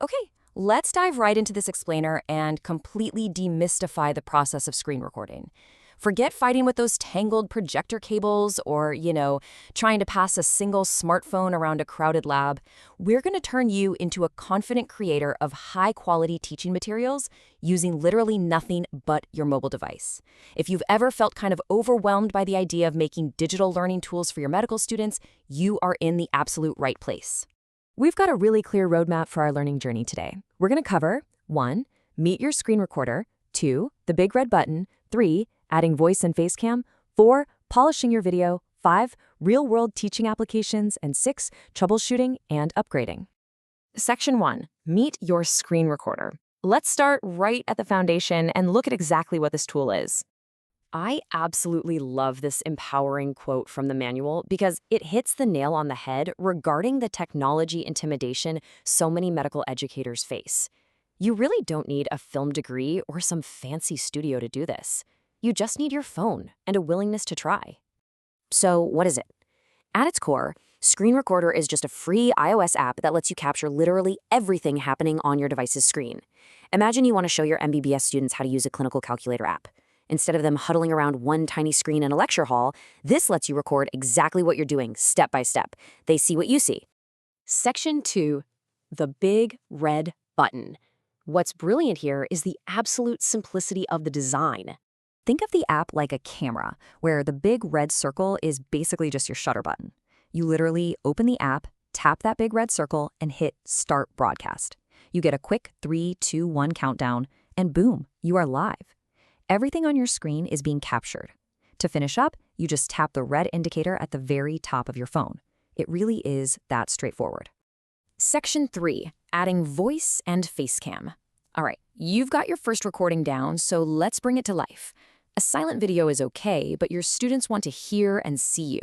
Okay, let's dive right into this explainer and completely demystify the process of screen recording. Forget fighting with those tangled projector cables or, trying to pass a single smartphone around a crowded lab. We're going to turn you into a confident creator of high-quality teaching materials using literally nothing but your mobile device. If you've ever felt kind of overwhelmed by the idea of making digital learning tools for your medical students, you are in the absolute right place. We've got a really clear roadmap for our learning journey today. We're going to cover 1. Meet your screen recorder, 2. The big red button, 3. Adding voice and face cam, 4. Polishing your video, 5. Real-world teaching applications, and 6. Troubleshooting and upgrading. Section 1. Meet your screen recorder. Let's start right at the foundation and look at exactly what this tool is. I absolutely love this empowering quote from the manual because it hits the nail on the head regarding the technology intimidation so many medical educators face. You really don't need a film degree or some fancy studio to do this. You just need your phone and a willingness to try. So, what is it? At its core, Screen Recorder is just a free iOS app that lets you capture literally everything happening on your device's screen. Imagine you want to show your MBBS students how to use a clinical calculator app. Instead of them huddling around one tiny screen in a lecture hall, this lets you record exactly what you're doing, step by step. They see what you see. Section 2. The big red button. What's brilliant here is the absolute simplicity of the design. Think of the app like a camera, where the big red circle is basically just your shutter button. You literally open the app, tap that big red circle, and hit Start Broadcast. You get a quick 3, 2, 1 countdown, and boom, you are live. Everything on your screen is being captured. To finish up, you just tap the red indicator at the very top of your phone. It really is that straightforward. Section 3. Adding voice and face cam. All right, you've got your first recording down, so let's bring it to life. A silent video is okay, but your students want to hear and see you.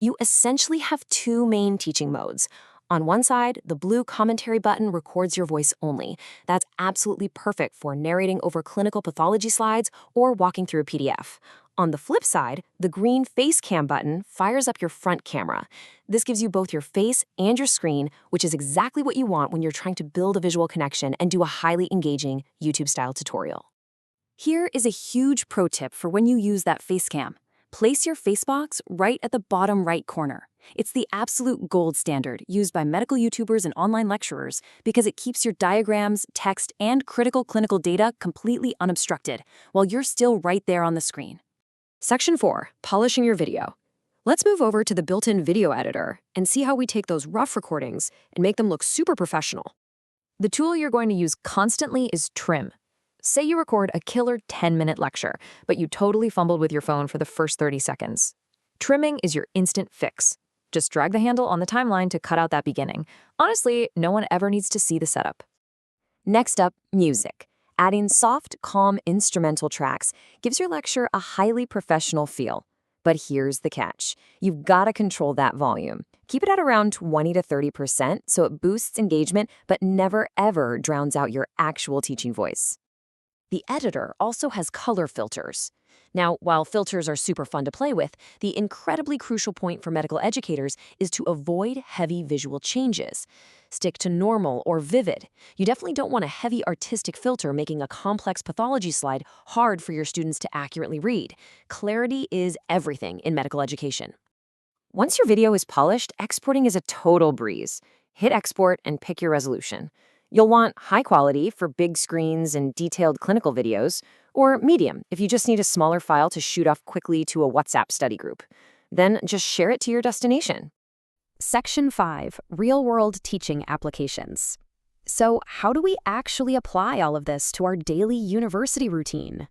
You essentially have two main teaching modes. On one side, the blue commentary button records your voice only. That's absolutely perfect for narrating over clinical pathology slides or walking through a PDF. On the flip side, the green face cam button fires up your front camera. This gives you both your face and your screen, which is exactly what you want when you're trying to build a visual connection and do a highly engaging YouTube-style tutorial. Here is a huge pro tip for when you use that face cam. Place your face box right at the bottom right corner. It's the absolute gold standard used by medical YouTubers and online lecturers because it keeps your diagrams, text, and critical clinical data completely unobstructed while you're still right there on the screen. Section 4. Polishing your video. Let's move over to the built-in video editor and see how we take those rough recordings and make them look super professional. The tool you're going to use constantly is Trim. Say you record a killer 10-minute lecture, but you totally fumbled with your phone for the first 30 seconds. Trimming is your instant fix. Just drag the handle on the timeline to cut out that beginning. Honestly, no one ever needs to see the setup. Next up, music. Adding soft, calm instrumental tracks gives your lecture a highly professional feel. But here's the catch. You've got to control that volume. Keep it at around 20 to 30% so it boosts engagement but never ever drowns out your actual teaching voice. The editor also has color filters. Now, while filters are super fun to play with, the incredibly crucial point for medical educators is to avoid heavy visual changes. Stick to normal or vivid. You definitely don't want a heavy artistic filter making a complex pathology slide hard for your students to accurately read. Clarity is everything in medical education. Once your video is polished, exporting is a total breeze. Hit export and pick your resolution. You'll want high quality for big screens and detailed clinical videos, or medium if you just need a smaller file to shoot off quickly to a WhatsApp study group. Then just share it to your destination. Section 5. Real-world teaching applications. So how do we actually apply all of this to our daily university routine?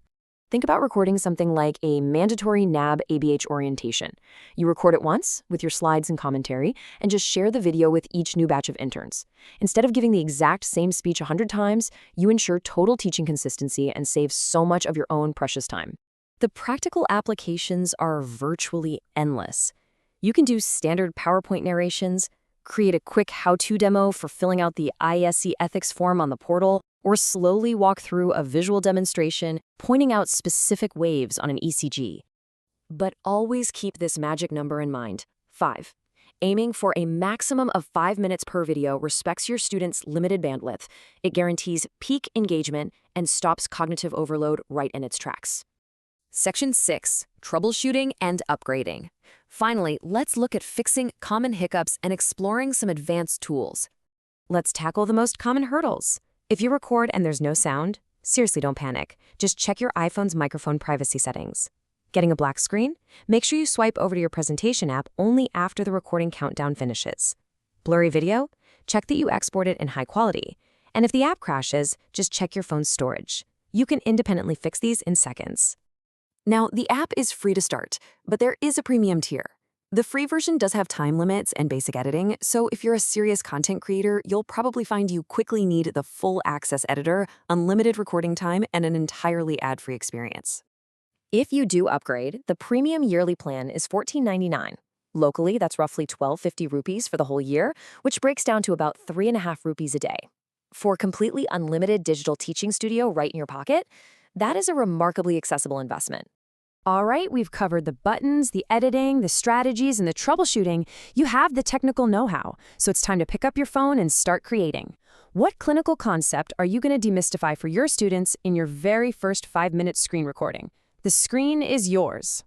Think about recording something like a mandatory NAB ABH orientation. You record it once with your slides and commentary and just share the video with each new batch of interns. Instead of giving the exact same speech 100 times, you ensure total teaching consistency and save so much of your own precious time. The practical applications are virtually endless. You can do standard PowerPoint narrations, create a quick how-to demo for filling out the ISC ethics form on the portal, or slowly walk through a visual demonstration pointing out specific waves on an ECG. But always keep this magic number in mind, 5. Aiming for a maximum of 5 minutes per video respects your students' limited bandwidth. It guarantees peak engagement and stops cognitive overload right in its tracks. Section 6. Troubleshooting and upgrading. Finally, let's look at fixing common hiccups and exploring some advanced tools. Let's tackle the most common hurdles. If you record and there's no sound, seriously don't panic. Just check your iPhone's microphone privacy settings. Getting a black screen? Make sure you swipe over to your presentation app only after the recording countdown finishes. Blurry video? Check that you export it in high quality. And if the app crashes, just check your phone's storage. You can independently fix these in seconds. Now, the app is free to start, but there is a premium tier. The free version does have time limits and basic editing, so if you're a serious content creator, you'll probably find you quickly need the full access editor, unlimited recording time, and an entirely ad-free experience. If you do upgrade, the premium yearly plan is $14.99. Locally, that's roughly 1250 rupees for the whole year, which breaks down to about 3.5 rupees a day. For completely unlimited digital teaching studio right in your pocket, that is a remarkably accessible investment. All right, we've covered the buttons, the editing, the strategies, and the troubleshooting. You have the technical know-how, so it's time to pick up your phone and start creating. What clinical concept are you going to demystify for your students in your very first 5-minute screen recording? The screen is yours.